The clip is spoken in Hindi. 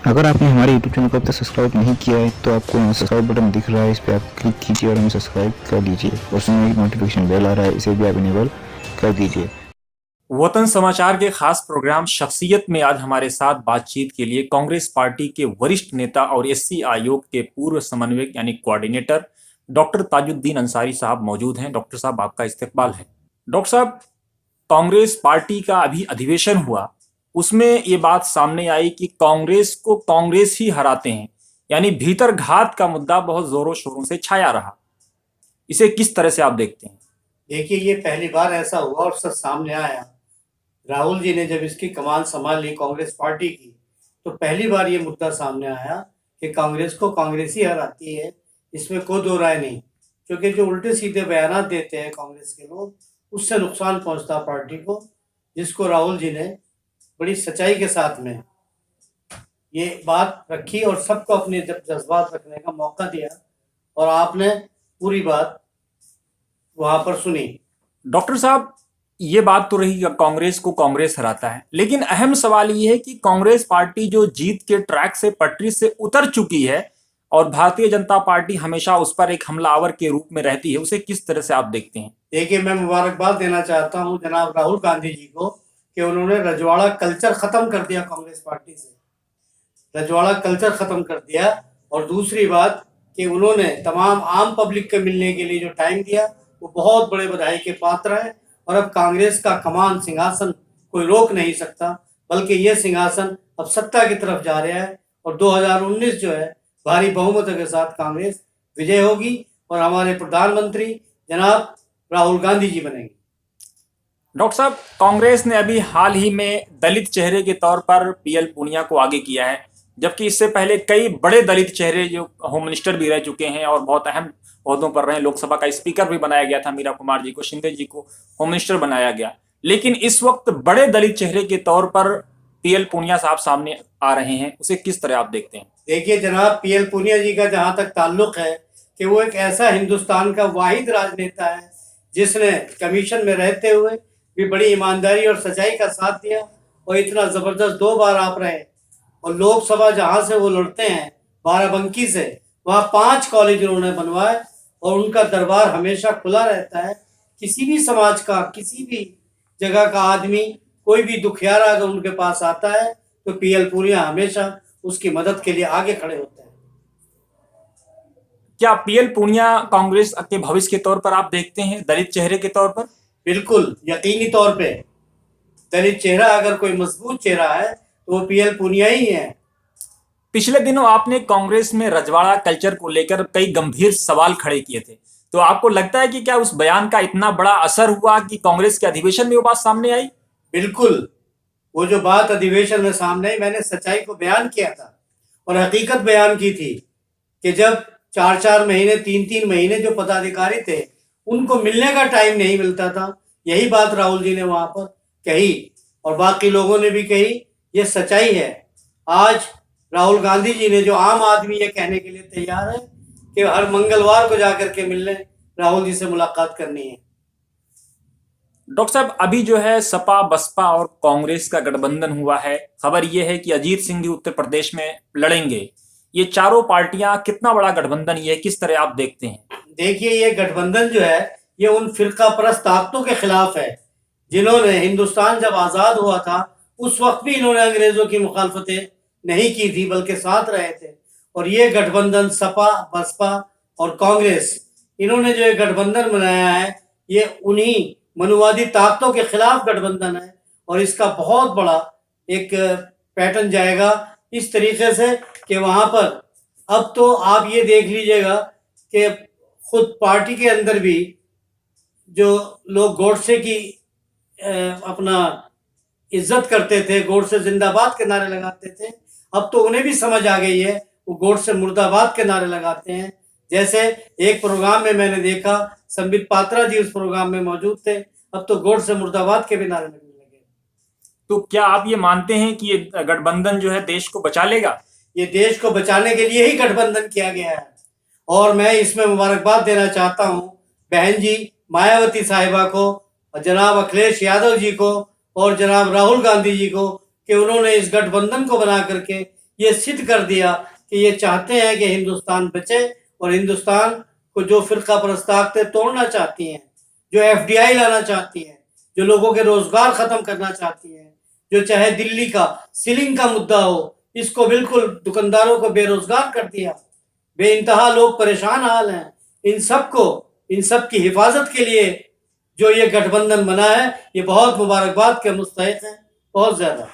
अगर आपने हमारे यूट्यूब चैनल को अब तक सब्सक्राइब नहीं किया है तो आपको यहाँ सब्सक्राइब बटन दिख रहा है, इस पर आप क्लिक कीजिए और हमें सब्सक्राइब कर लीजिए और उसमें एक नोटिफिकेशन बेल आ रहा है, इसे भी आप इनेबल कर दीजिए। वतन समाचार के खास प्रोग्राम शख्सियत में आज हमारे साथ बातचीत के लिए कांग्रेस पार्टी के वरिष्ठ नेता और एससी आयोग के पूर्व समन्वयक यानी कोऑर्डिनेटर डॉक्टर ताजुद्दीन अंसारी साहब मौजूद हैं। डॉक्टर साहब, आपका इस्तकबाल है। डॉक्टर साहब, कांग्रेस पार्टी का अभी अधिवेशन हुआ, उसमें ये बात सामने आई कि कांग्रेस को कांग्रेस ही हराते हैं, यानी भीतर घात का मुद्दा बहुत जोरों शोरों से छाया रहा। इसे किस तरह से आप देखते हैं? देखिए, ये पहली बार ऐसा हुआ और सच सामने आया। राहुल जी ने जब इसकी कमान संभाल ली कांग्रेस पार्टी की, तो पहली बार ये मुद्दा सामने आया कि कांग्रेस को कांग्रेस ही हराती है। इसमें कोई दो राय नहीं, क्योंकि जो उल्टे सीधे बयान देते हैं कांग्रेस के लोग, उससे नुकसान पहुंचता पार्टी को, जिसको राहुल जी ने बड़ी सच्चाई के साथ में ये बात रखी और सबको अपने जज्बात रखने का मौका दिया और आपने पूरी बात वहां पर सुनी। डॉक्टर साहब, ये बात तो रही कि कांग्रेस को कांग्रेस हराता है, लेकिन अहम सवाल ये है कि कांग्रेस पार्टी जो जीत के ट्रैक से, पटरी से उतर चुकी है और भारतीय जनता पार्टी हमेशा उस पर एक हमलावर के रूप में रहती है, उसे किस तरह से आप देखते हैं? देखिए, मैं मुबारकबाद देना चाहता हूं जनाब राहुल गांधी जी को कि उन्होंने रजवाड़ा कल्चर खत्म कर दिया कांग्रेस पार्टी से, रजवाड़ा कल्चर खत्म कर दिया। और दूसरी बात कि उन्होंने तमाम आम पब्लिक के मिलने के लिए जो टाइम दिया, वो बहुत बड़े बधाई के पात्र है। और अब कांग्रेस का कमान सिंहासन कोई रोक नहीं सकता, बल्कि ये सिंहासन अब सत्ता की तरफ जा रहा है और 2019 जो है भारी बहुमत के साथ कांग्रेस विजय होगी और हमारे प्रधानमंत्री जनाब राहुल गांधी जी बनेंगे। डॉक्टर साहब, कांग्रेस ने अभी हाल ही में दलित चेहरे के तौर पर पीएल पूनिया को आगे किया है, जबकि इससे पहले कई बड़े दलित चेहरे जो होम मिनिस्टर भी रह चुके हैं और बहुत अहम ओहदों पर रहे, लोकसभा का स्पीकर भी बनाया गया था मीरा कुमार जी को, शिंदे जी को होम मिनिस्टर बनाया गया। लेकिन इस वक्त बड़े दलित चेहरे के तौर पर पीएल पूनिया साहब सामने आ रहे हैं, उसे किस तरह आप देखते हैं? देखिए जनाब, पीएल पूनिया जी का जहां तक ताल्लुक है कि वो एक ऐसा हिंदुस्तान का वाहिद राजनेता है जिसने कमीशन में रहते हुए भी बड़ी ईमानदारी और सच्चाई का साथ दिया और इतना जबरदस्त 2 बार आप रहे। और लोकसभा जहां से वो लड़ते हैं बाराबंकी से, वहां 5 कॉलेज उन्होंने बनवाए और उनका दरबार हमेशा खुला रहता है। किसी भी समाज का, किसी भी जगह का आदमी, कोई भी दुखियारा अगर उनके पास आता है तो पीएल पूनिया हमेशा उसकी मदद के लिए आगे खड़े होते हैं। क्या पीएल पूनिया कांग्रेस के भविष्य के तौर पर आप देखते हैं, दलित चेहरे के तौर पर? बिल्कुल, यकीनी तौर पे दलित चेहरा अगर कोई मजबूत चेहरा है तो वो पीएल पूनिया ही है। पिछले दिनों आपने कांग्रेस में रजवाड़ा कल्चर को लेकर कई गंभीर सवाल खड़े किए थे, तो आपको लगता है कि क्या उस बयान का इतना बड़ा असर हुआ कि कांग्रेस के अधिवेशन में वो बात सामने आई? बिल्कुल, वो जो बात अधिवेशन में सामने आई, मैंने सच्चाई को बयान किया था और हकीकत बयान की थी कि जब 4-4 महीने, 3-3 महीने जो पदाधिकारी थे उनको मिलने का टाइम नहीं मिलता था। यही बात राहुल जी ने वहां पर कही और बाकी लोगों ने भी कही। ये सच्चाई है। आज राहुल गांधी जी ने, जो आम आदमी ये कहने के लिए तैयार है कि हर मंगलवार को जाकर के मिलने राहुल जी से मुलाकात करनी है। डॉक्टर साहब, अभी जो है सपा, बसपा और कांग्रेस का गठबंधन हुआ है। खबर यह है कि अजीत सिंह भी उत्तर प्रदेश में लड़ेंगे। ये चारों पार्टियां, कितना बड़ा गठबंधन ये, किस तरह आप देखते हैं? देखिए, ये गठबंधन जो है ये उन फिरका परस्त ताकतों के खिलाफ है जिन्होंने, हिंदुस्तान जब आज़ाद हुआ था उस वक्त भी इन्होंने अंग्रेज़ों की मुखालफतें नहीं की थी, बल्कि साथ रहे थे। और ये गठबंधन सपा, बसपा और कांग्रेस, इन्होंने जो ये गठबंधन बनाया है, ये उन्हीं मनुवादी ताकतों के खिलाफ गठबंधन है और इसका बहुत बड़ा एक पैटर्न जाएगा इस तरीके से कि वहां पर अब तो आप ये देख लीजिएगा कि खुद पार्टी के अंदर भी जो लोग गोडसे की अपना इज्जत करते थे, गोडसे जिंदाबाद के नारे लगाते थे, अब तो उन्हें भी समझ आ गई है, वो गोडसे मुर्दाबाद के नारे लगाते हैं। जैसे एक प्रोग्राम में मैंने देखा, संबित पात्रा जी उस प्रोग्राम में मौजूद थे, अब तो गोडसे मुर्दाबाद के भी नारे लगने लगे। तो क्या आप ये मानते हैं कि ये गठबंधन जो है देश को बचा लेगा? ये देश को बचाने के लिए ही गठबंधन किया गया है और मैं इसमें मुबारकबाद देना चाहता हूँ बहन जी मायावती साहिबा को, जनाब अखिलेश यादव जी को और जनाब राहुल गांधी जी को कि उन्होंने इस गठबंधन को बना करके ये सिद्ध कर दिया कि ये चाहते हैं कि हिंदुस्तान बचे और हिंदुस्तान को जो फिरका परस्त ताकतें तोड़ना चाहती हैं, जो FDI लाना चाहती हैं, जो लोगों के रोजगार खत्म करना चाहती हैं, जो चाहे दिल्ली का सीलिंग का मुद्दा हो, इसको बिल्कुल दुकानदारों को बेरोजगार कर दिया, बेइंतहा लोग परेशान हाल हैं। इन सब की हिफाजत के लिए जो ये गठबंधन बना है, ये बहुत मुबारकबाद के मुस्तहिक है, बहुत ज़्यादा।